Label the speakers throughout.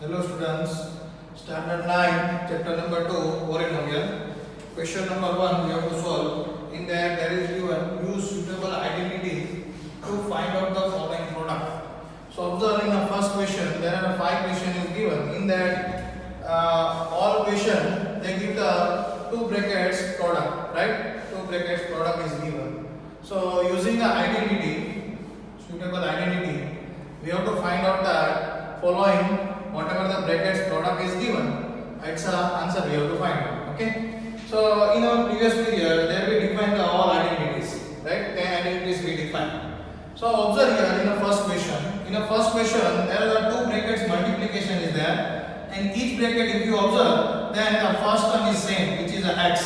Speaker 1: Hello students, standard 9, chapter number 2, polynomial. Question number 1 we have to solve. In that there is given use suitable identity to find out the following product. So observe in the first question there are 5 questions is given. In that all question they give the 2 brackets product, right? 2 brackets product is given. So using the identity, suitable identity, we have to find out that following whatever the brackets product is given, it's a answer we have to find out. Okay. So in our previous period, there we defined the all identities, right? 10 identities we defined. So observe here in the first question. In the first question, there are 2 brackets multiplication is there, and each bracket if you observe, then the first term is same, which is a x,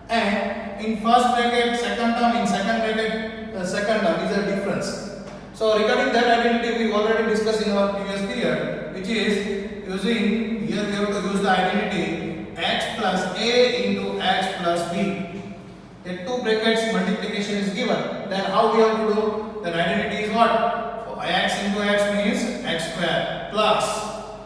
Speaker 1: and in first bracket, second term, in second bracket, the second term is a difference. So regarding that identity we already discussed in our previous period, which is using, here we have to use the identity x plus a into x plus b. The 2 brackets multiplication is given. Then how we have to do? The identity is what? For x into x means x square plus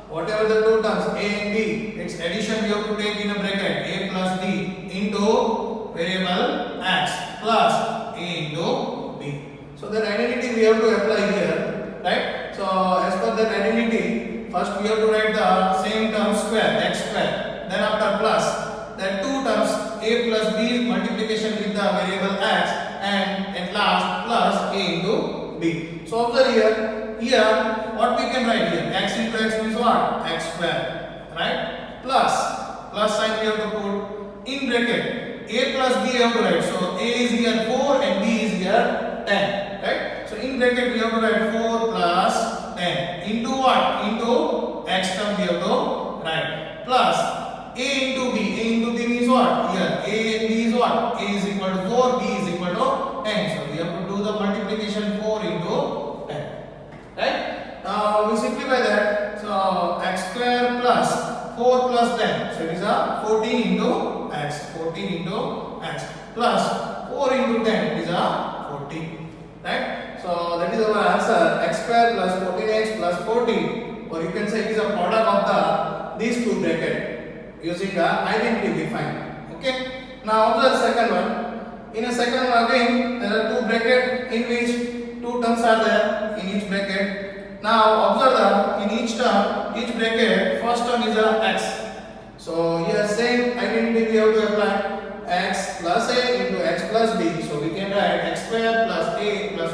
Speaker 1: whatever the 2 terms a and b, its addition we have to take in a bracket a plus b into variable x plus a into b. So that identity we have to apply here, right? So as per that identity, first we have to write the same term square, x square. Then after plus, that 2 terms a plus b multiplication with the variable x, and at last plus a into b. So observe here what we can write here, x into x means what? X square, right? Plus sign we have to put in bracket. A plus b we have to write. So a is here 4 and b is here 10, right? So in bracket we have to write 4 plus 10 into what? Into x term we have to write plus a into b. A into b means what? Here a and b is what? A is equal to 4, b is equal to 10. So we have to do the multiplication 4 into 10, right? Now we simplify that. So x square plus 4 plus 10. So it is a 14 into x. 14 into x plus 4 into 10. It is a 14, right? So that is our answer, x square plus 14x plus 14, or you can say it is a product of these 2 brackets using the identity we find. Okay. Now observe the second one. In a second one again there are 2 brackets in which 2 terms are there in each bracket. Now observe that in each term, each bracket, first term is a x. So here same identity we have to apply, x plus a into x plus b. So we can write x square plus a plus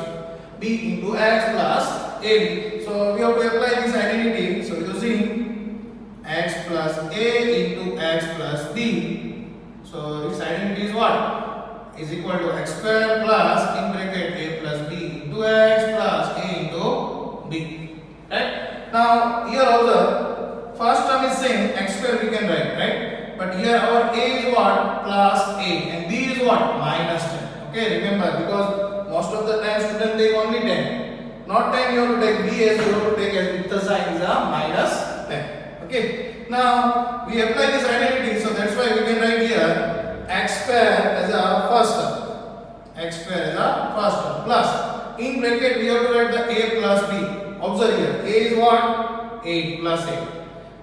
Speaker 1: b into x plus ab. So we have to apply this identity. So using x plus a into x plus b. So this identity is what? Is equal to x square plus in bracket a plus b into x plus a into b. Right? Now here also first term is same, x square we can write, right? But here our a is what? Plus a, and b is what? Minus 10. Okay, remember, because most of the time students take only 10. Not 10 you have to take b, as you have to take as with the sign is a minus 10. Okay. Now we apply this identity, so that's why we can write here x square as a first term. X square as a first term plus in bracket we have to write the a plus b. Observe here, a is what? 8 plus a.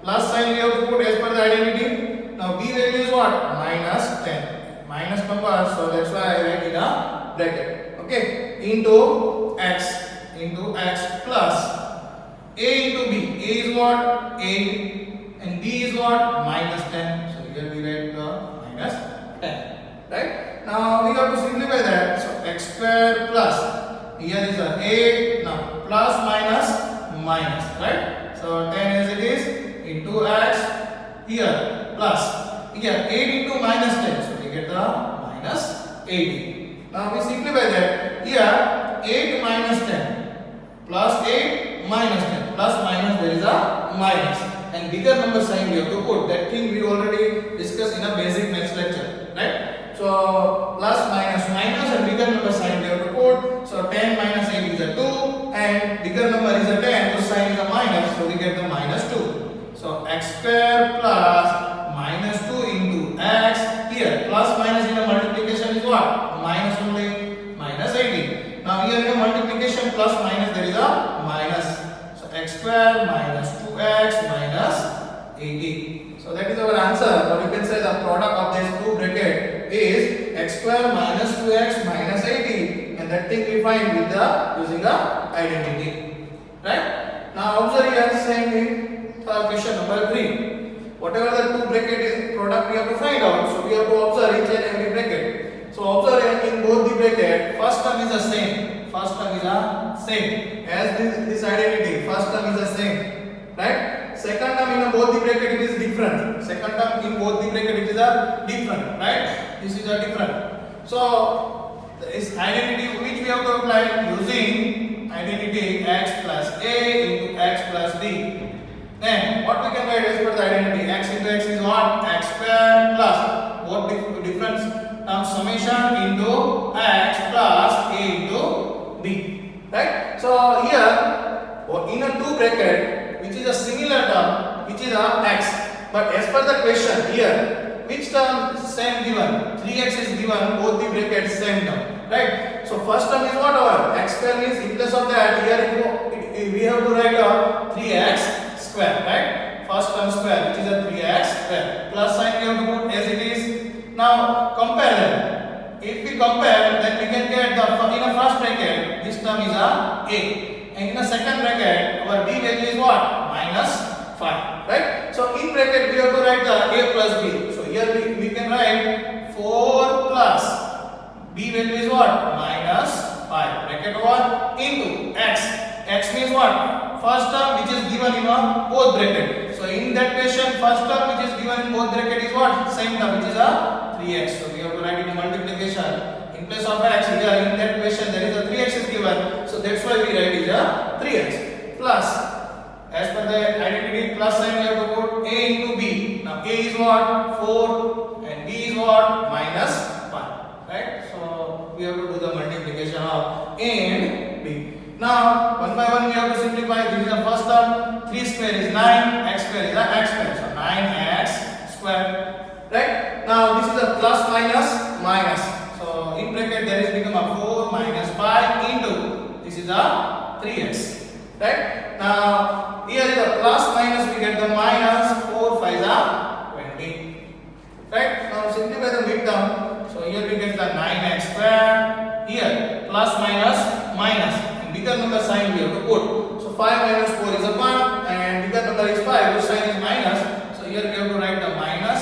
Speaker 1: Plus sign we have to put as per the identity. Now b value is what? Minus 10. Minus number, so that's why I write in a bracket. Okay. Into x plus a into b. A is what? 8 and b is what? Minus 10. So here we write the minus 10. Right? Now we have to simplify that. So x square plus, here is a 8, now plus minus, right? So 10 as it is into x, here plus, here 8 into minus 10, so we get the minus 80. Now we simplify that. Here 8 minus 10 plus 8 minus 10 plus minus, there is a minus, and bigger number sign we have to put. That thing we already discussed in a basic maths lecture, right? So plus minus and bigger number sign we have to put. So 10 minus 8 is a 2 and bigger number is a 10, whose sign is a minus, so we get the minus 2. So x square plus minus 2 into x, here plus minus in a multiplication is what? Minus only, minus 18. Now here in a multiplication plus minus there is a minus. So x square square minus 2x minus 80. So that is our answer, or you can say the product of these two brackets is x square minus 2x minus 80, and that thing we find with the using a identity. Right? Now observe here same thing for question number 3. Whatever the two bracket is product we have to find out, so we have to observe each and every bracket. So observe in both the bracket, first term is the same. First term is the same as this identity. First term is the same, right? Second term in both the bracket it is different. Second term in both the bracket it is a different, right? This is a different. So this identity which we have to apply using identity x plus a into x plus b. Then what we can write as per the identity, x into x is what? X square plus what difference summation into x plus a into b. Right? So here in a two bracket which is a similar term which is a x, but as per the question here which term same given? 3x is given, both the brackets same term. Right? So first term is what our x square means in place of that here we have to write a 3x square, right? First term square which is a 3x square, plus sign we have to put as it is. Now compare them. If we compare, then we can get the in a first bracket this term is a and in the second bracket our b value is what? Minus 5, right? So in bracket we have to write the a plus b. So here we can write 4 plus b value is what? Minus 5 bracket over into x. X means what? First term which is given in both bracket. So in that question first term which is given in both bracket is what? Same term which is a 3x. So we have to write in a multiplication. In place of x here in that question there is a 3x is given. So that's why we write is a 3x plus as per the identity plus sign we have to put a into b. Now a is what? 4 and b is what? Minus 5. Right? So we have to do the multiplication of a and b. Now, one by one we have to simplify. This is the first term. 3 square is 9, x square is x square. So 9x square. Right? Now, this is a plus minus minus. So, in bracket there is become a 4 minus 5 into this is a 3x. Right? Now, here is a plus minus we get the minus 4 5 is 20. Right? Now, simplify the midterm. So, here we get the 9x square. Here plus minus minus. Bigger number sign we have to put. So 5 minus 4 is a 1 and bigger number is 5 which sign is minus. So here we have to write the minus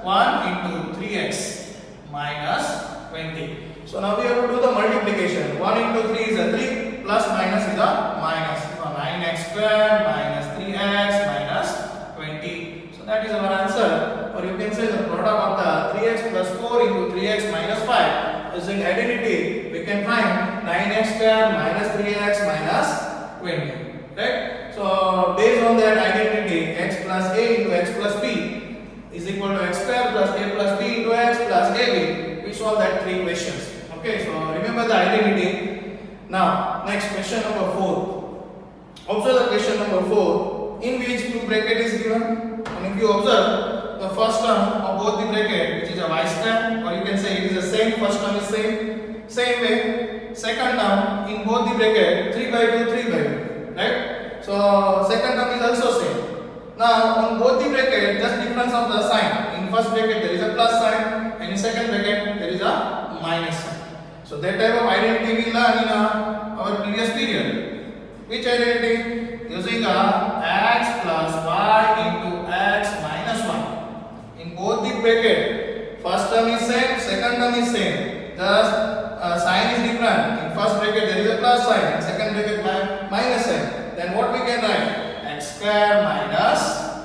Speaker 1: 1 into 3x minus 20. So now we have to do the multiplication. 1 into 3 is a 3 plus minus is a minus. So 9x square minus 3x minus 20. So that is our answer. Or you can say the product of the 3x plus 4 into 3x minus 5. Using identity, we can find 9x square minus 3x minus 20. Right? So, based on that identity, x plus a into x plus b is equal to x square plus a plus b into x plus ab. We solve that 3 questions. Okay, so remember the identity. Now, next question number 4. Observe the question number 4, in which two bracket is given. And if you observe, the first term of both the bracket which is a y square, or you can say it is the same, first term is same way. Second term in both the bracket 3 by 2 3 by 2, right? So second term is also same. Now on both the bracket just difference of the sign. In first bracket there is a plus sign and in second bracket there is a minus sign. So that type of identity we learn in our previous period. Which identity? Using a x plus y into x minus 1. In both the bracket, first term is same, second term is same. The sign is different. In first bracket there is a plus sign, in second bracket minus sign. Then what we can write? X square minus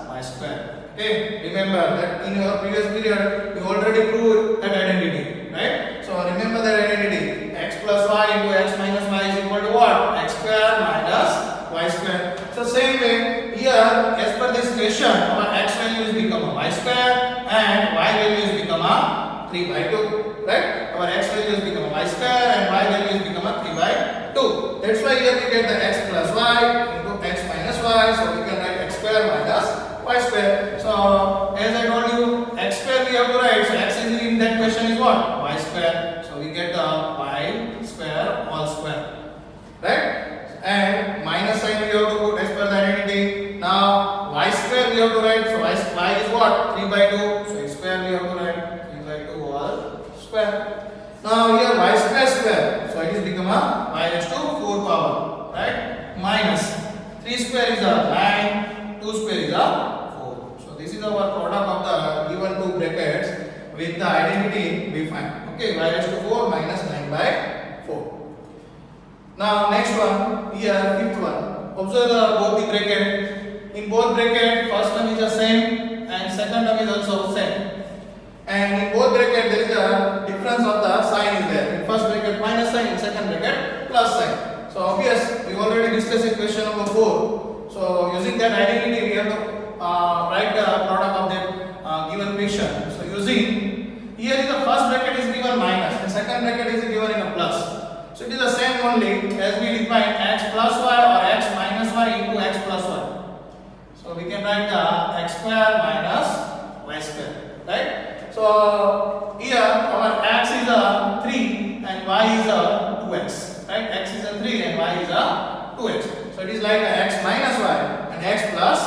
Speaker 1: y square. Okay, remember that in your previous period we already proved that identity, right? So remember that identity. X plus y into x minus y is equal to what? X square minus y square. So same way here as per this question our x value is become a y square and y value is become a 3 by 2, right? Our x value is become a y square and y value is become a 3 by 2. That's why here we get the x plus y into x minus y. So we can write x square minus y square. So as I told you, x square we have to write. So x is in that question is what? Y square. So we get the y square all square, right? And minus sign we have to put as per the identity. Now y square we have to write. So y is what? 3 by 2. So x square we have to write 3 by 2 whole square. Now here y square square. So it is become a y raised to 4 power, right? Minus 3 square is a 9, 2 square is a 4. So this is our product of the given two brackets with the identity we find. Okay, y raised to 4 minus 9 by 4. Now next one, here fifth one. Observe both the bracket. In both bracket, first term is the same and second term is also same. And in both bracket there is a difference of the sign is there. In first bracket minus sign, in second bracket plus sign. So obvious, we already discussed in question number 4. So using that identity, we have to write the product of that given question. So using here is the first bracket is given minus and second bracket is given in a plus. So it is the same only as we define x plus y or x minus y into x plus y. So we can write the x square minus y square, right? So here our x is a 3 and y is a 2x, right? X is a 3 and y is a 2x. So it is like a x minus y and x plus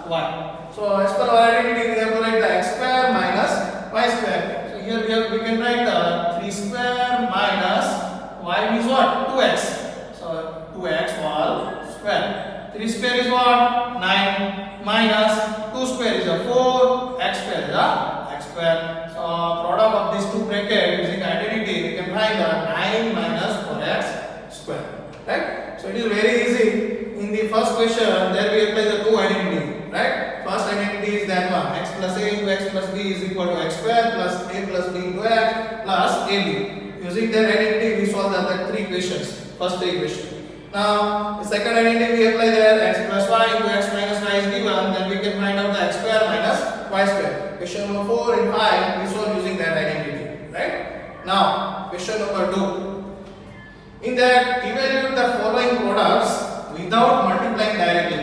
Speaker 1: y. So as per our identity, we have to write the x square minus y square. So here we can write the 3 square minus y means what? 2x. So 2x whole square. 3 square is what? 9 minus 2 square is a 4. X square is a x square. So product of these two brackets using identity, we can find the 9 minus 4x square. Right? So it is very easy. In the first question, there we apply the two identity. Right? First identity is that one. X plus a into x plus b is equal to x square plus a plus b into x plus ab. Using that identity, we solve the other three questions. First three questions. Now, the second identity we apply there, x plus y into x minus y is given, then we can find out the x square minus y square. Question number 4 and 5, we solve using that identity. Right? Now, question number 2. In that, evaluate the following products without multiplying directly.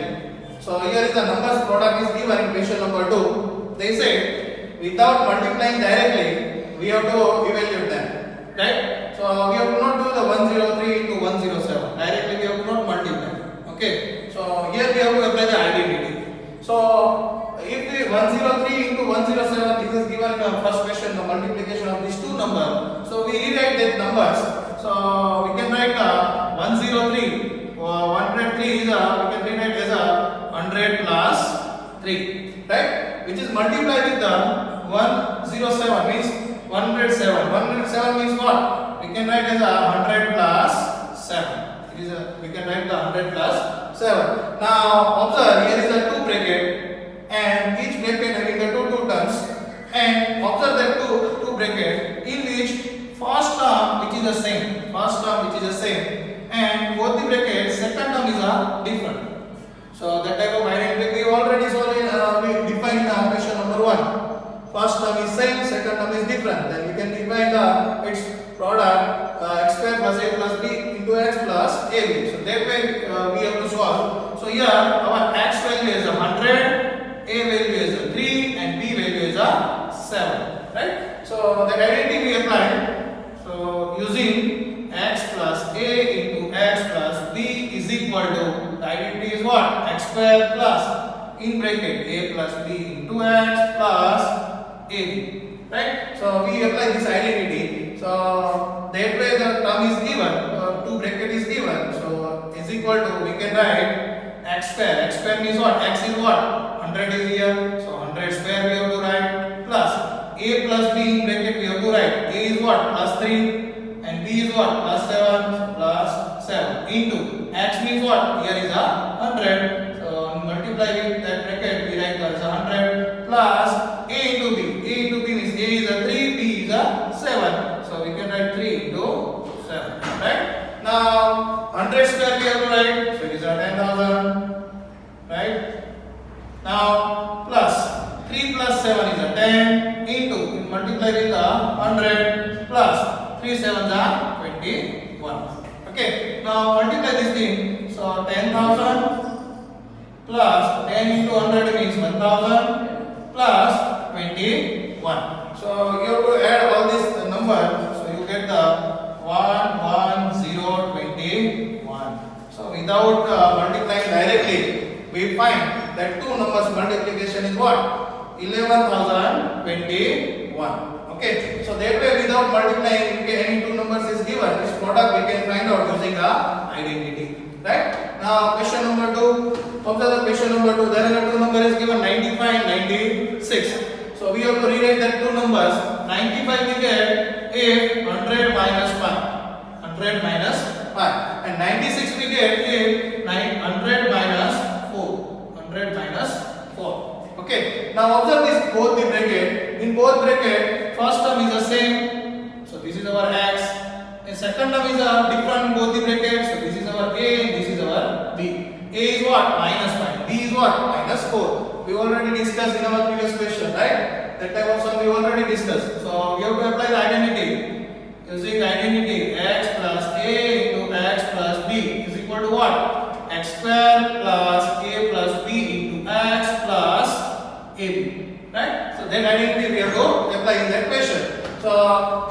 Speaker 1: So, here is the numbers product is given in question number 2. They say, without multiplying directly, we have to evaluate them. Right? So we have to not do the 103 into 107. Directly we have to not multiply. Okay. So here we have to apply the identity. So if the 103 into 107, this is given in the first question, the multiplication of these two numbers. So we rewrite that numbers. So we can write 103. 103 is we can rewrite as a 100 plus 3. Right? Which is multiplied with the 107 means 107. 107 means what? We can write as a 100 plus 7. It is we can write the 100 plus 7. Now observe, here is a two bracket and each bracket having the two terms, and observe that two bracket in which first term which is the same, and both the brackets second term is a different. So that type of identity we already solved we defined in question number 1. First term is same, second term is different. Then we can define the its product x square plus a plus b into x plus ab. So that way we have to solve. So here our x value is 100, a value is 3, and b value is 7. Right? So that identity we applied. So using x plus a into x plus b is equal to, the identity is what? X square plus in bracket a plus b into x plus AB, right? So we apply this identity. So that way the term is given, two bracket is given. So is equal to, we can write x square. X square means what? X is what? 100 is here. So 100 square we have to write plus a plus b in bracket we have to write. A is what? Plus 3 and b is what? Plus 7. So plus 7 into x means what? Here is a 100. So multiply with that bracket we write as 100 plus a into b. A into b means a is a 3, b is a 7. So we can write 3 into 7. Right? Now 100 square we have to write. So it is a 10,000. Right? Now plus 3 plus 7 is a 10 into multiply with the 100 plus 3 sevens are 21. Okay. Now multiply this thing. So 10,000 plus 10 into 100 means 1,000 plus 21. So you have to add all these numbers. So you get the 11021. So without multiplying directly, we find that two numbers multiplication is what? 11,021. Okay, so that way without multiplying any two numbers is given, this product we can find out using a identity. Right? Now question number 2. Observe the question number 2. There are two numbers is given 95 and 96. So we have to rewrite that two numbers. 95 we get if 100 minus 5. 100 minus 5. And 96 we get if 100 minus 4. 100 minus 4. Okay. Now observe this both the bracket. In both bracket, first term is the same. So this is our x. And second term is a different in both the brackets. So this is our a and this is our b. A is what? Minus 5. B is what? Minus 4. We already discussed in our previous question, right? That type of sum we already discussed. So we have to apply the identity. Using identity, x plus a into x plus b is equal to what? X square plus a plus b into x plus ab. Right? So that identity we have to apply in that question. So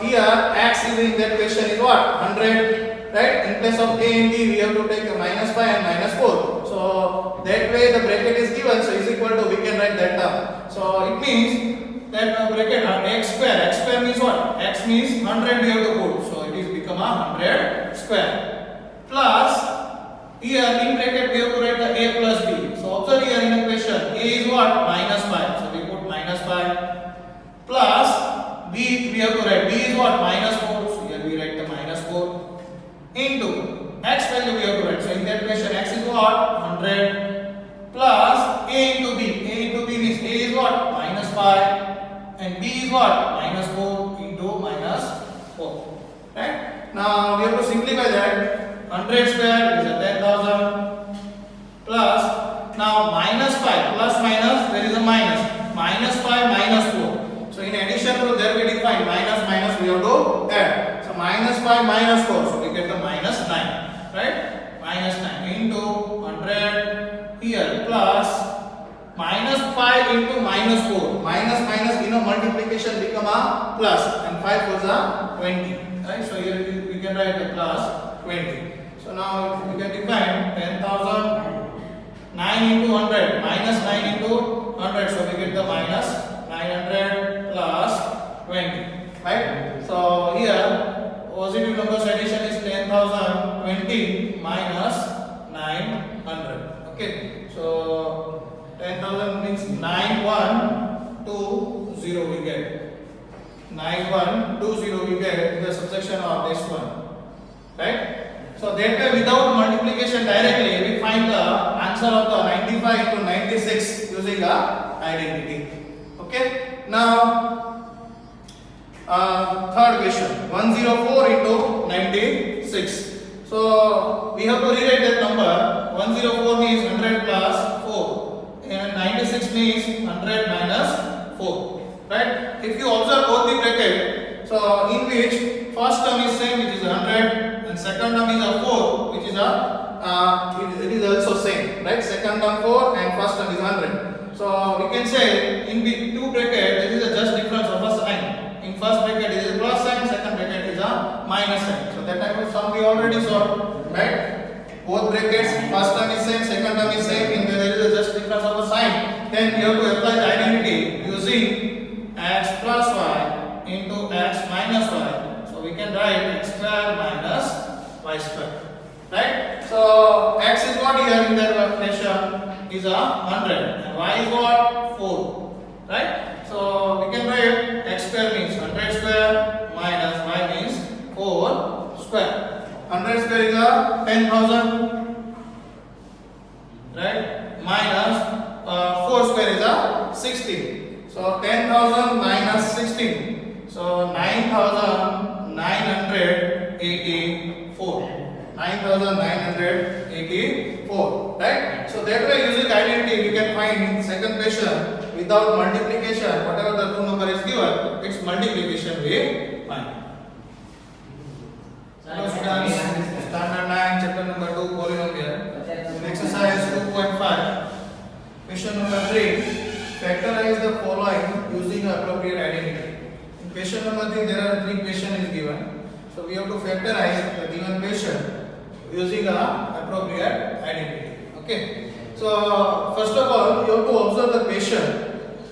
Speaker 1: here x is in that question is what? 100. Right? In place of a and b we have to take a minus 5 and minus 4. So that way the bracket is given. So is equal to, we can write that term. So it means that bracket x square means what? X means 100 we have to put. So it is become a 100 square. Plus here in bracket we have to write the a plus b. So observe here in the question a is what? Minus 5. So we put minus 5 plus b we have to write b is what? Minus 4. So here we write the minus 4 into x value we have to write. So in that question x is what? 100 plus a into b. A into b means a is what? Minus 5 and b is what? Minus 4 into minus 4. Right? Now we have to simplify that. 100 square is a 10,000 plus now minus 5 plus minus there is a minus. Minus 5 minus 4. So in addition to there we define minus minus we have to add. So minus 5 minus 4. So we get the minus 9. Right? Minus 9 into 100 here plus minus 5 into minus 4. Minus minus in a multiplication become a plus and 5 was a 20. Right? So here we can write a plus 20. So now we can define 10,000 9 into 100 minus 9 into 100. So we get the minus 900 plus 20. Right? So here positive numbers addition is 10,020 minus 900. Okay. So 10,000 means 9120 we get. 9120 we get in the subsection of this one. Right? So that way without multiplication directly we find the answer of the 95 into 96 using a identity. Okay. Now third question 104 into 96. So we have to rewrite that number. 104 means 100 plus 4 and 96 means 100 minus 4. Right? If you observe both the bracket, so in which first term is same which is 100 and second term is a 4 which is a it is also same. Right? Second term 4 and first term is 100. So we can say in the two bracket this is a just difference of a sign. In first bracket it is a plus sign, second bracket is a minus sign. So that type of sum we already solved, right? Both brackets, first term is same, second term is same, and there is a just difference of a sign. Then you have to apply the identity using x plus y into x minus y. So we can write x square minus y square, right? So x is what here in that equation is a 100 and y is what? 4, right? So we can write x square means 100 square minus y means 4 square. 100 square is a 10,000, right? Minus 4 square is a 16. So 10,000 minus 16. So 9,984. 9,984, right? So that way using identity we can find in second question without multiplication whatever the two number is given its multiplication we find. Hello students, standard 9 chapter number 2 polynomial exercise 2.5 question number 3 factorize the following using appropriate identity. In question number 3 there are 3 questions is given, so we have to factorize the given question using a appropriate identity. Okay, so So first of all, you have to observe the question,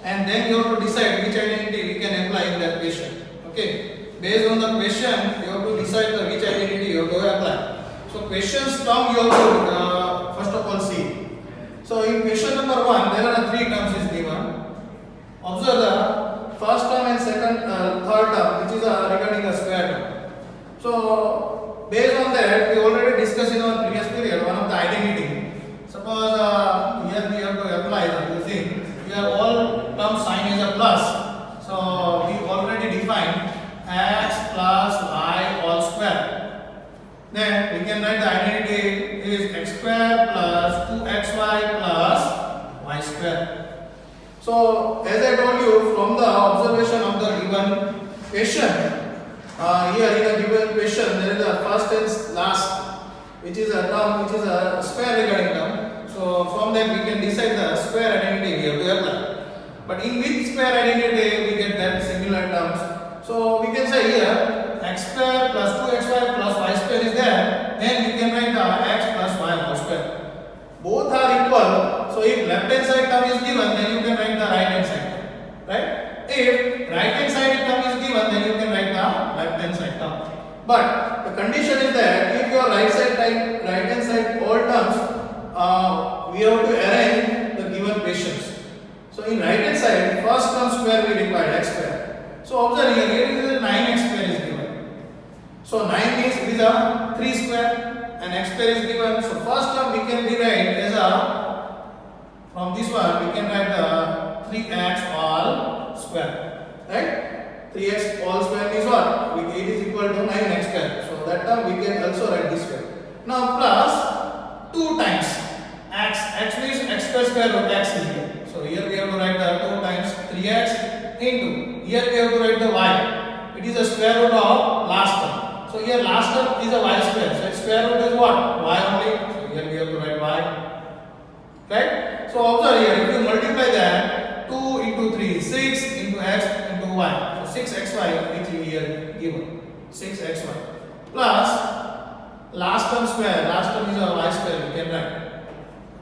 Speaker 1: and then you have to decide which identity we can apply in that question. Okay, based on the question, you have to decide the which identity you have to apply. So questions term you have to first of all see. So in question number 1, there are 3 terms is given. Observe the first term and third term, which is regarding the square term. So based on that, we already discussed in our previous period one of the identity. Suppose here we have to apply the using here all term sign is a plus. So we already defined x plus y all square. Then we can write the identity is x square plus 2xy plus y square. So as I told you, from the observation of the given question, here in a given question there is a first and last, which is a term which is a square regarding term. So from that we can decide the square identity we have to apply. But in which square identity we get that similar terms. So we can say here x square plus 2xy plus y square is there. Then we can write the x plus y whole square. Both are equal. So if left hand side term is given, then you can write the right hand side term. Right? If right hand side term is given, then you can write the left hand side term. But the condition is that if your right hand side all terms, we have to arrange the given questions. So in right hand side, first term square we require x square. So observe here is a 9x square is given. So 9 means it is a 3 square and x square is given. So first term we can rewrite as a, from this one we can write the 3x all square. Right? 3x all square means what? It is equal to 9x square. So that term we can also write this way. Now plus 2 times x means x square root x is here. So here we have to write the 2 times 3x into, here we have to write the y. It is a square root of last term. So here last term is a y square. So its square root is what? Y only. So here we have to write y. Right? So observe here, if you multiply that, 2 into 3 is 6 into x into y. So 6xy which is here given. 6xy plus last term square. Last term is a y square. We can write.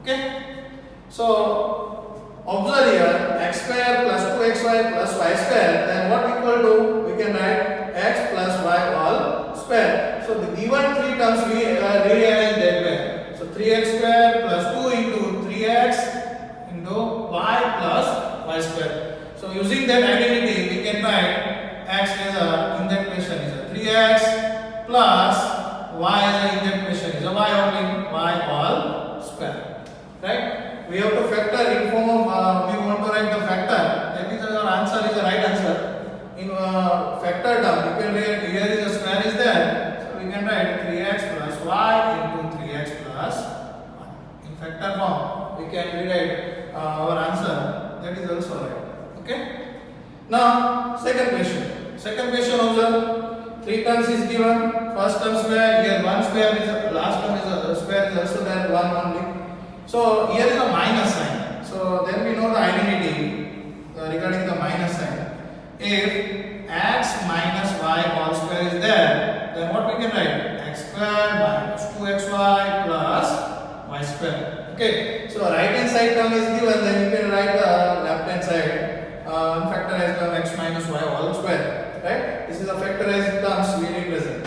Speaker 1: Okay, so observe here x square plus 2xy plus y square, then what equal to, we can write x plus y all square. So the given 3 terms we rearrange that way. So 3x square plus 2 into 3x into y plus y square. So using that identity we can write x as a, in that question is a 3x plus y as a, in that question is a y only, y all square. Right? We have to factor in form of, we want to write the factor. That is our answer is the right answer. In factor term, you can write here is a square is there. So we can write 3x plus y into 3x plus 1. In factor form, we can rewrite our answer. That is also right. Okay? Now, second question. Second question also, 3 terms is given. First term square, here 1 square is, last term is a square is also there, 1 only. So here is a minus sign. So then we know the identity regarding the minus sign. If x minus y all square is there, then what we can write? X square minus 2xy plus y square. Okay. So right hand side term is given, then you can write the left hand side factorize term x minus y all square. Right? This is a factorized terms we represent.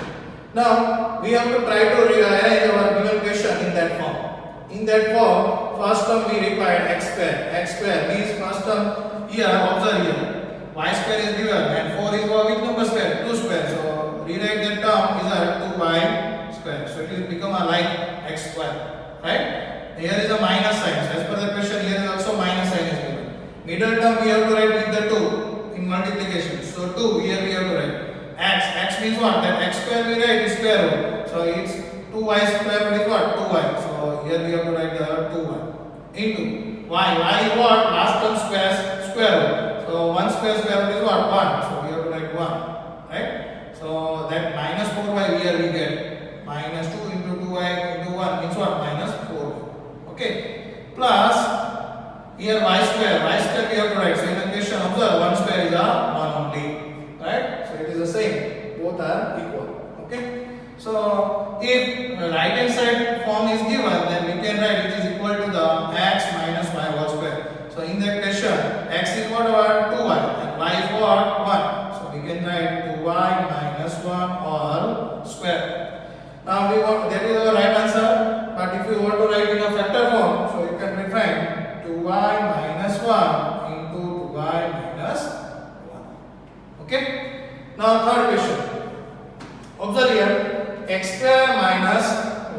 Speaker 1: Now we have to try to rearrange our given question in that form. In that form, first term we require x square. X square means first term here, observe here. Y square is given and 4 is which number square? 2 square. So rewrite that term is a 2y square. So it will become a like x square. Right? Here is a minus sign. So as per the question, here is also minus sign is given. Middle term we have to write with the 2 in multiplication. So 2 here we have to write. X. X means what? That x square we write is square root. So it's 2y square root is what? 2y. So here we have to write the 2y into y. Y is what? Last term square root. So 1 square root is what? 1. So we have to write 1. Right? So that minus 4y here we get minus 2 into 2y into 1 means what? Minus 4y. Okay. Plus here y square. Y square we have to write. So in the question observe 1 square is a 1 only. Right? So it is the same. Both are equal. Okay. So if right hand side form is given, then we can write it is equal to the x So in that question, x is what, 2y, and y is what, 1. So we can write 2y minus 1 all square. Now we want, that is our right answer. But if you want to write in a factor form, so you can rewrite 2y minus 1 into 2y minus 1. Okay. Now third question. Observe here, x square minus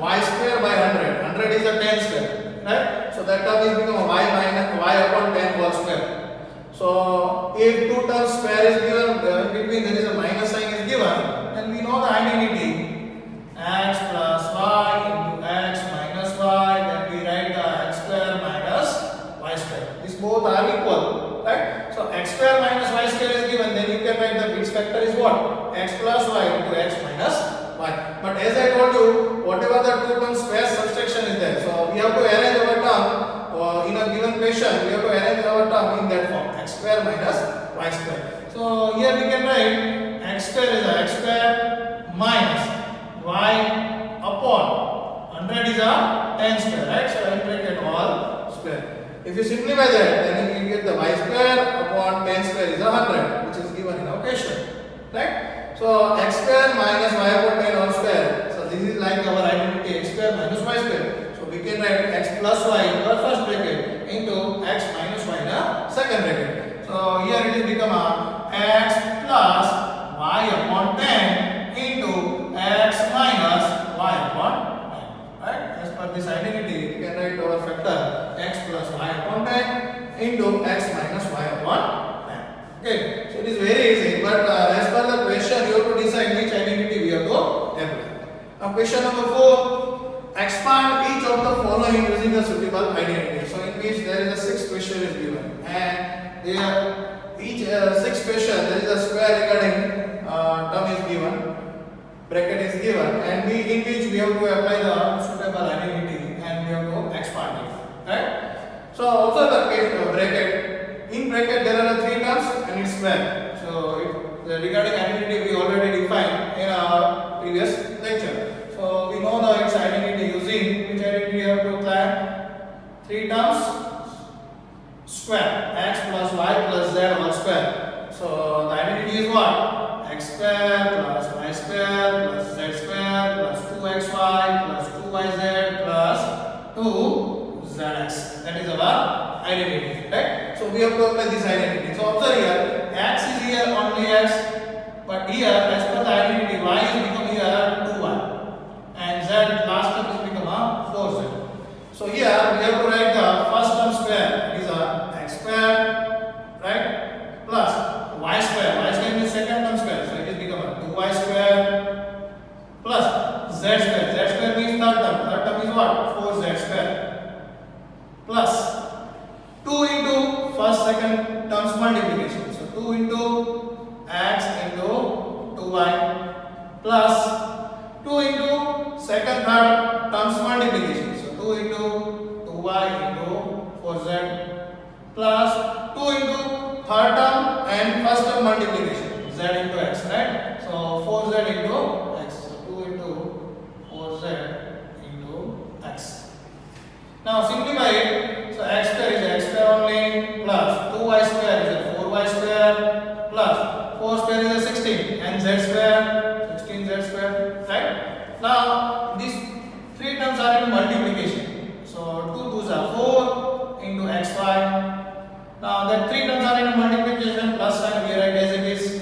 Speaker 1: y square by 100. 100 is a 10 square, right? So that term is become y minus y upon 10 whole square. So if two terms square is given, in between there is a minus sign is given, then we know the identity x plus y into x minus y. Then we write the x square minus y square. These both are equal, right? So x square minus y square is given. Then you can write the its factor is what? X plus y into x minus y. But as I told you, whatever the two terms square subtraction is there. So we have to arrange our term in a given question. We have to arrange our term in that form, x square minus y square. So here we can write x square is a x square minus y upon 100 is a 10 square, right? So I bracket all square. If you simplify that, then you get the y square upon 10 square is 100, which is given in our question, right? So x square minus y upon 10 whole square. So this is like our identity x square minus y square. So we can write x plus y in the first bracket into x minus y in the second bracket. So here it is become a x plus y upon 10 into x minus y upon 10. Right? As per this identity, we can write our factor x plus y upon 10 into x minus y upon 10. Okay, so it is very easy, but as per the question, you have to decide which identity we have to apply. Now, question number 4, expand each of the following using a suitable identity. So, in which there is a 6 question is given, and there each 6 question there is a square regarding term is given, bracket is given, and in which we have to apply the suitable identity and we have to expand it. Right? So, also the bracket. In bracket there are 3 terms and it's square. So the regarding identity we already defined in our previous lecture. So we know the its identity using which identity we have to apply? 3 terms square, x plus y plus z whole square. So the identity is what? X square plus y square plus z square plus 2xy plus 2yz plus 2zx. That is our identity, right? So we have to apply this identity. So observe here, x is here only x, but here as per the identity y is become here 2y and z last term is become a 4z. So here we have to write the first term square, it is a x square, right, plus y square. Y square means second term square, so it is become a 2y square plus z square. Z square means third term. Third term is what? 4z square plus 2 into first second terms multiplication. So 2 into x into 2y plus 2 into second third terms multiplication. So 2 into 2y into 4z plus 2 into third term and first term multiplication, z into x, right? So 4z into x. So 2 into 4z into x. Now simplify it. So x square is x square only plus 2y square is a 4y square plus 4 square is a 16 and z square 16z square, right? Now these 3 terms are in multiplication. So 2 2s are 4 into xy. Now that 3 terms are in multiplication, plus sign we write as it is.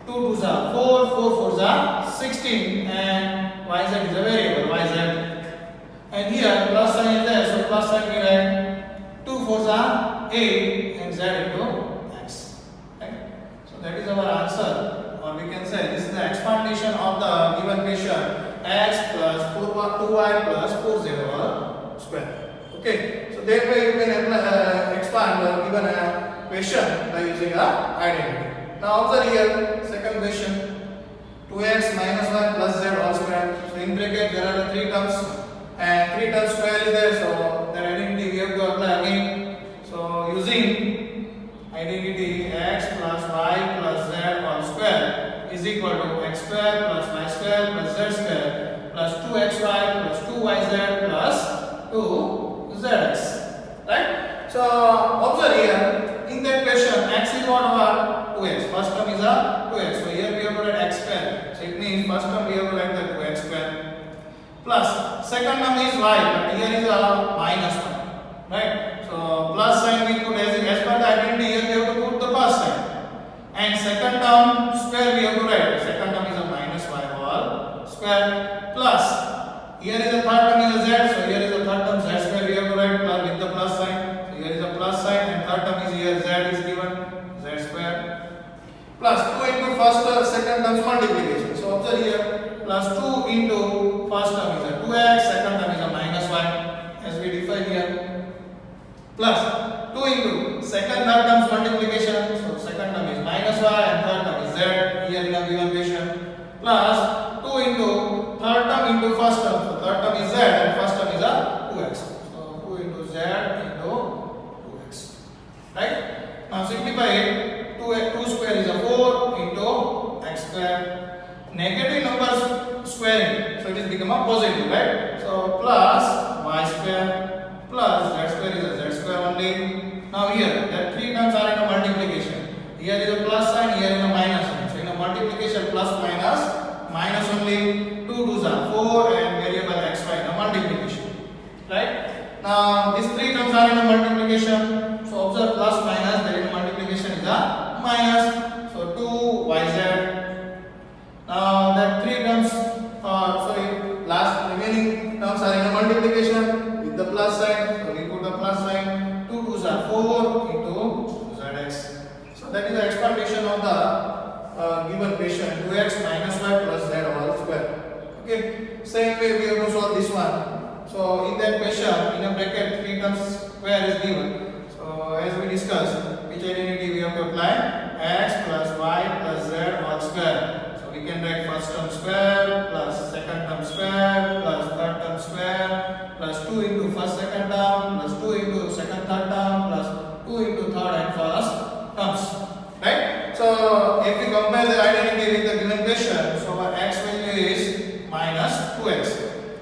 Speaker 1: 2 2s are 4, 4 4s are 16 and yz is a variable yz. And here plus sign is there, so plus sign we write 2 4s are 8 and z into x. Right? So that is our answer, or we can say this is the expandation of the given question x plus 2y plus 4z square. Okay, so that way you can expand the given question by using a identity. Now observe here, second question, 2x minus y plus z all square. So in bracket there are 3 terms. And 3 terms square is there, so that identity we have to apply again. So using identity x plus y plus z all square is equal to x square plus y square plus z square plus 2xy plus 2yz plus 2zx, right? So observe here, in that question, x is what over 2x. First term is a 2x. So here we have to write x square. So it means first term we have to write the 2x square. Plus second term is y, but here is a minus 1. Right? So plus sign we put as per the identity, here we have to put the plus sign. And second term square we have to write. Second term is a minus y whole square plus. Here is a third term is a z, so here is a third term z square we have to write plus with the plus sign. So here is a plus sign and third term is here z is given z square plus 2 into first second term's multiplication. So observe here plus 2 into first term is a 2x, second term is a minus y as we define here plus 2 into second third term's multiplication. So second term is minus y and third term is z here in a given question plus 2 into third term into first term. So third term is z and first term is a 2x. So 2 into z into 2x. Right? Now simplify it. 2 square is a 4 into x square. Negative numbers squaring, so it is become a positive, right? So plus y square plus z square is a z square only. Now here that three terms are in a multiplication. Here is a plus sign, here is a minus sign. So in a multiplication plus minus only. 2 2s are 4 and variable xy in a multiplication. Right? Now these three terms are in a multiplication. So observe plus minus, there in a multiplication is a minus. So 2yz. Now that three terms last remaining terms are in a multiplication with the plus sign. So we put the plus sign. 2 2s are 4 into zx. So that is the explanation of the given question 2x minus y plus z whole square. Okay. Same way we have to solve this one. So in that question, in a bracket, three terms square is given. So as we discussed, which identity we have to apply? X plus y plus z whole square. So we can write first term square plus second term square plus third term square plus 2 into first second term plus 2 into second third term plus 2 into third and first terms. Right? So if we compare the identity with the given question, so our x value is minus 2x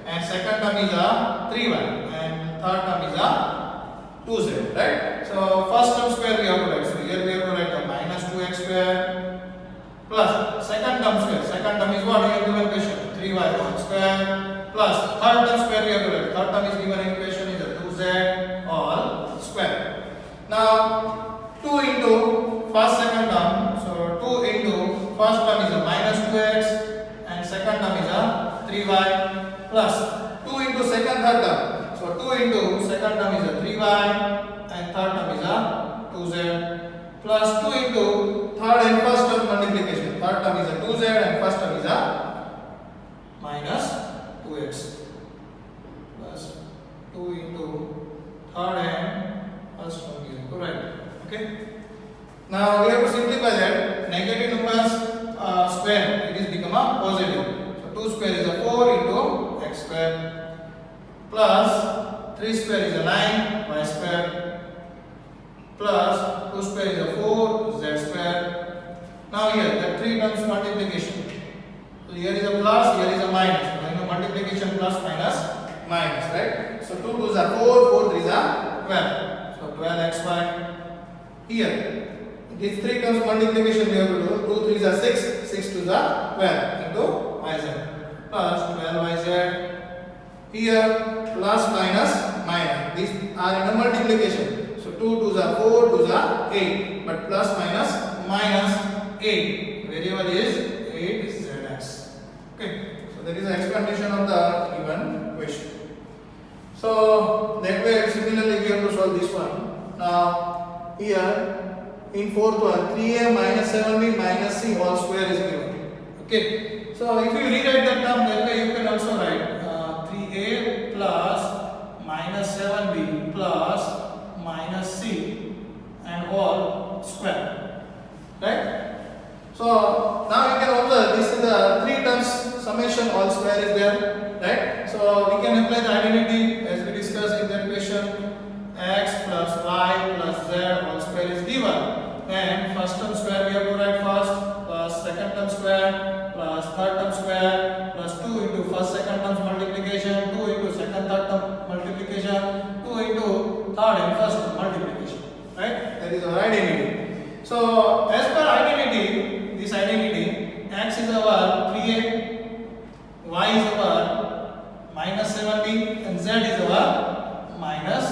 Speaker 1: and second term is a 3y and third term is a 2z. Right? So first term square we have to write. So here we have to write the minus 2x square plus second term square. Second term is what we have given question 3y whole square plus third term square we have to write. Third term is given in question is a 2z whole square. Now 2 into first second term. So 2 into first term is a minus 2x and second term is a 3y plus 2 into second third term. So 2 into second term is a 3y and third term is a 2z plus 2 into third and first term multiplication. Third term is a 2z and first term is a minus 2x plus 2 into third and first term is correct. Okay. Now we have to simplify that. Negative numbers square, it is become a positive. So 2 square is a 4 into x square plus 3 square is a 9 y square plus 2 square is a 4 z square. Now here the three terms multiplication. So here is a plus, here is a minus. So in the multiplication plus minus, right? So 2 2s are 4, 4 3s are 12. So 12xy. Here these three terms multiplication we have to do. 2 3s are 6, 6 2s are 12 into yz plus 12yz. Here plus minus. These are in a multiplication. So 2 2s are 4, 2s are 8. But plus minus 8. Variable is 8 zx. Okay. So that is the explanation of the given question. So that way similarly we have to solve this one. Now here in fourth one 3a minus 7b minus c whole square is given. Okay. So if you rewrite that term, that way you can also write 3a plus minus 7b plus minus c and whole square. Right? So now you can observe this is the three terms summation whole square is there. Right? So we can apply the identity as we discussed in that question. X plus y plus z whole square is given. Then first term square we have to write first plus second term square plus third term square plus 2 into first second terms multiplication, 2 into second third term multiplication, 2 into third and first term multiplication. is our identity. So as per identity, this identity, x is our 3a, y is our minus 7b, and z is our minus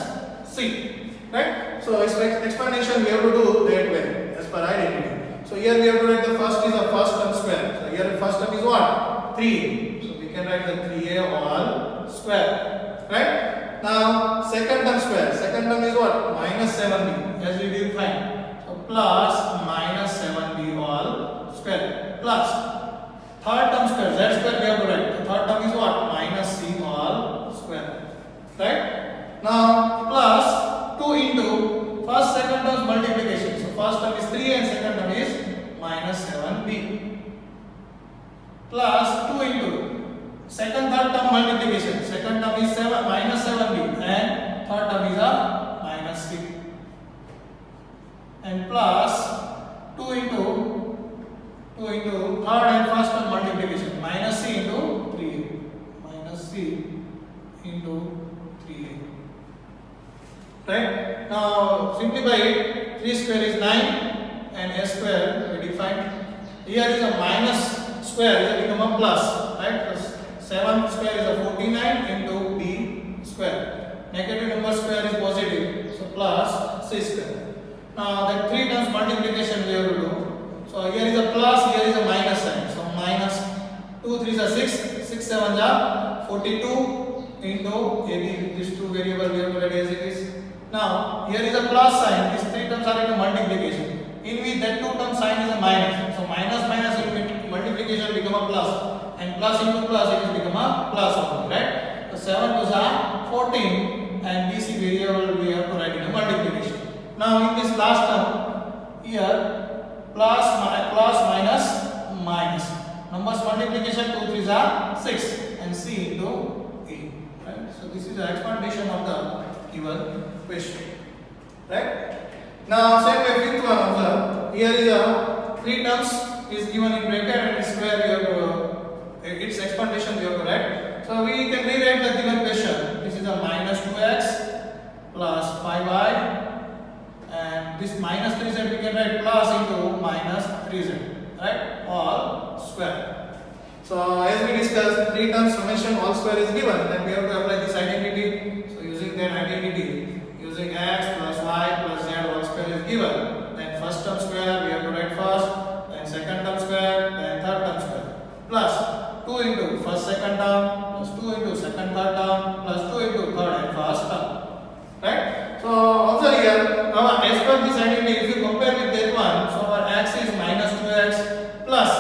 Speaker 1: c. Right? So explanation we have to do that way as per identity. So here we have to write the first is a first term square. So here the first term is what? 3a. So we can write the 3a all square. Right? Now second term square. Second term is what? Minus 7b as we will find. So plus minus 7b all square plus third term square. Z square we have to write. The third term is what? Minus c all square. Right? Now plus 2 into first second terms multiplication. So first term is 3 and second term is minus 7b plus 2 into second third term multiplication. Second term is 7 minus 7b and third term is a minus c, and plus 2 into third and first term multiplication, minus c into 3a, minus c into 3a. Right? Now simplify it. 3 square is 9 and a square we defined. Here is a minus square, it will become a plus. Right? 7 square is a 49 into b square. Negative number square is positive, so plus c square. Now the 3 terms multiplication we have to do. So here is a plus, here is a minus sign. So minus 2 3 is 6, 6 7 is 42 into ab. These two variable we have to write as it is. Now here is a plus sign. These 3 terms are in a multiplication. In which that 2 term sign is a minus. So minus minus in multiplication become a plus, and plus into plus it will become a plus only, right? So 7 2s are 14, and BC variable we have to write in a multiplication. Now in this last term here plus minus minus. Numbers multiplication 2 3s are 6 and c into a. Right? So this is the explanation of the given question. Right? Now same way fifth one observe. Here is a 3 terms is given in bracket and square we have to its explanation we have to write. So we can rewrite the given question. This is a minus 2x plus 5y, and this minus 3z we can write plus into minus 3z, right? All square. So as we discussed, 3 terms summation all square is given, then we have to apply this identity. So using that identity, using x plus y plus z all square is given, then first term square we have to write first, then second term square, then third term square, plus 2 into first second term plus 2 into second third term plus 2 into third and first term. Right? So observe here, now as per this identity, if you compare with that one, so our x is minus 2x plus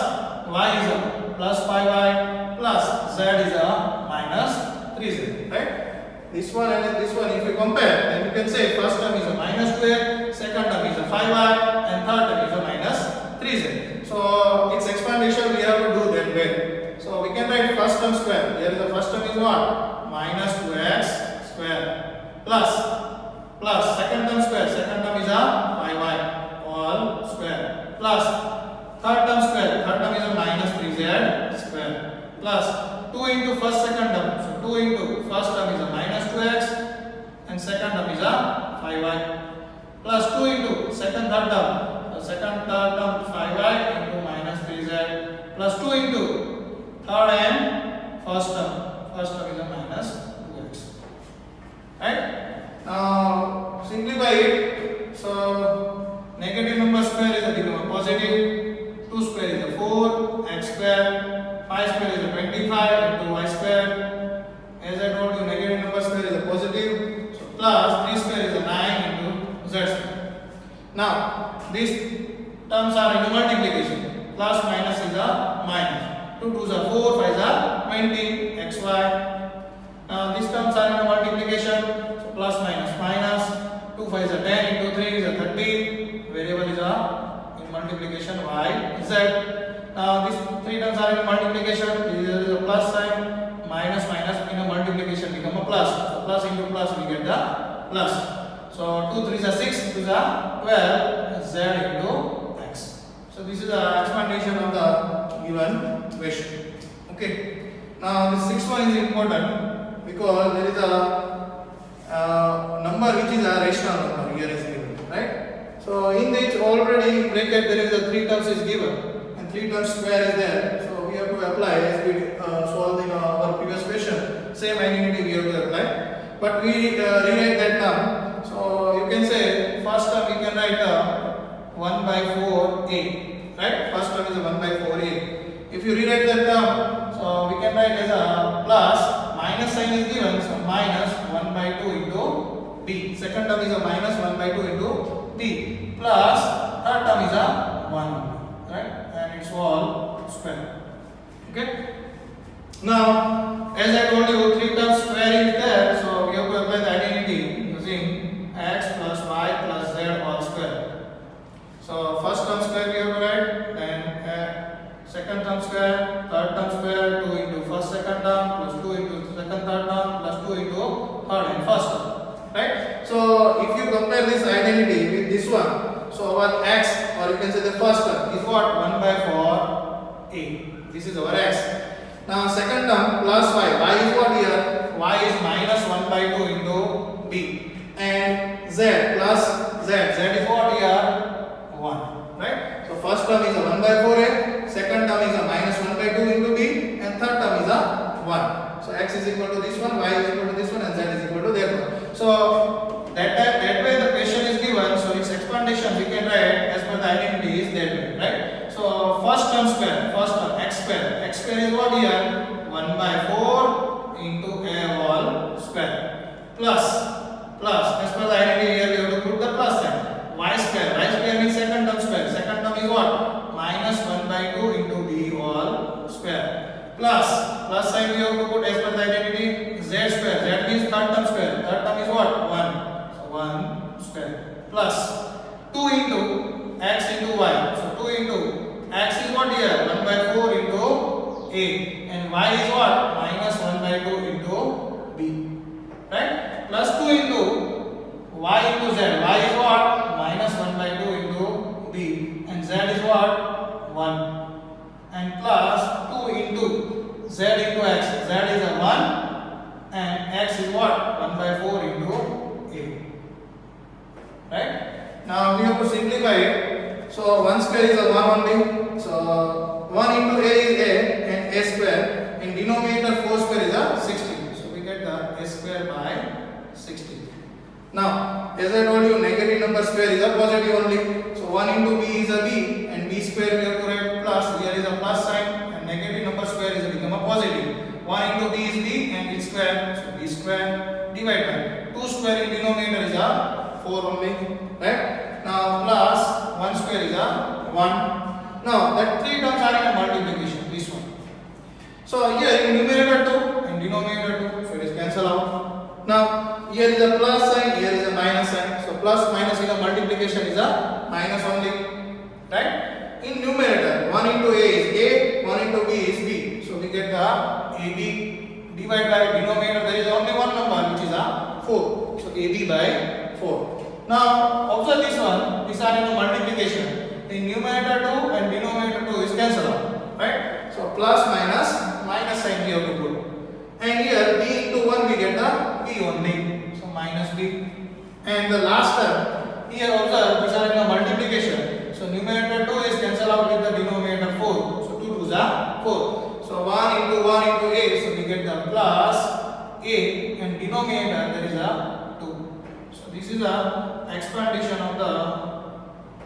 Speaker 1: y is a plus 5y plus z is a minus 3z. Right? This one and this one, if you compare, then you can say first term is a minus 2x, second term is a 5y, and third term is a minus 3z. So its explanation we have to do that way. So we can write first term square. Here is the first term is what? Minus 2x square plus second term square. Second term is a 5y all square plus third term square. Third term is a minus 3z square plus 2 into first second term. So 2 into first term is a minus 2x and second term is a 5y plus 2 into second third term. Second third term 5y into minus 3z plus 2 into third and first term. First term is a minus 2x. Right? Now simplify it. So negative number square is a become a positive. 2 square is a 4. X square. 5 square is a 25 into y square. As I told you, negative number square is a positive. So plus 3 square is a 9 into z square. Now these terms are in multiplication. Plus minus is a minus. 2 2s are 4, 5s are 20, xy. Now these terms are in multiplication, so plus minus minus. 2 5s are 10 into 3 is a 30. Variable is a in multiplication y z. Now these 3 terms are in multiplication. There is a plus sign. Minus minus in a multiplication become a plus. So plus into plus we get the plus. So 2 3s are 6, 2s are 12. Z into x. So this is the explanation of the given question. Okay. Now the sixth one is important because there is a number which is a rational number here is given, right? So in this already in bracket there is a 3 terms is given and 3 terms square is there. So we have to apply as we solved in our previous question. Same identity we have to apply. But we rewrite that term. So you can say first term we can write 1 by 4a. Right? First term is a 1 by 4a. If you rewrite that term, so we can write as a plus, minus sign is given, so minus 1 by 2 into b. Second term is a minus 1 by 2 into b. Plus, third term is a 1. Right? And it's all square. Okay? Now, as I told you, 3 terms square is there, so we have to apply the identity using x plus y plus z all square. So first term square we have to write, then second term square, third term square, 2 into first second term plus 2 into second third term plus 2 into third and first term. Right? So if you compare this identity with this one, so our x, or you can say the first term is what? 1 by 4a. This is our x. Now second term plus y is what here? Y is minus 1 by 2 into b. And z plus z is what here? 1. Right? So first term is a 1 by 4a, second term is a minus 1 by 2 into b, and third term is a 1. So x is equal to this one, y is equal to this one, and z is equal to that one. So that way the question is given, so its explanation we can write as per the identity is that way. Right? So first term square, first term x square is what here? 1 by 4 into a whole square plus as per the identity here we have to put the plus sign. Y square means second term square. Second term is what? Minus 1 by 2 into b whole square. Plus sign we have to put as per the identity. Z square. Z means third term square. Third term is what? 1. So 1 square. Plus 2 into x into y. So 2 into x is what here? 1 by 4 into a. And y is what? Minus 1 by 2 into b. Right? Plus 2 into y into z. Y is what? Minus 1 by 2 into b. And z is what? 1. And plus 2 into z into x. Z is a 1. And x is what? 1 by 4 into a. Right? Now we have to simplify it. So 1 square is a 1 only. So 1 into a is a and a square. In denominator 4 square is a 16. So we get the a square by 16. Now, as I told you, negative number square is a positive only. So 1 into b is a b, and b square we have to write plus. Here is a plus sign, and negative number square is become a positive. 1 into b is b, and b square. So b square divided by 2 square in denominator is a 4 only. Right? Now plus 1 square is a 1. Now that 3 terms are in a multiplication. This one. So here in numerator 2 and denominator 2, so it is cancel out. Now here is a plus sign, here is a minus sign. So plus minus in a multiplication is a minus only. Right? In numerator 1 into a is a, 1 into b is b. So we get the ab divided by denominator. There is only one number which is a 4. So ab by 4. Now observe this one. These are in a multiplication. In numerator 2 and denominator 2 is cancel out. Right? So plus minus sign we have to put. And here b into 1 we get the b only. So minus b. And the last term here also these are in a multiplication. So numerator 2 is cancel out with the denominator 4. So 2 2s are 4. So 1 into a. So we get the plus a, and denominator there is a 2. So this is a explanation of the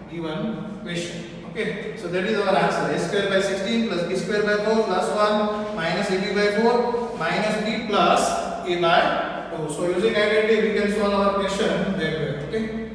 Speaker 1: given question. Okay, so that is our answer. A square by 16 plus b square by 4 plus 1 minus ab by 4 minus b plus a by 2. So using identity we can solve our question that way. Okay.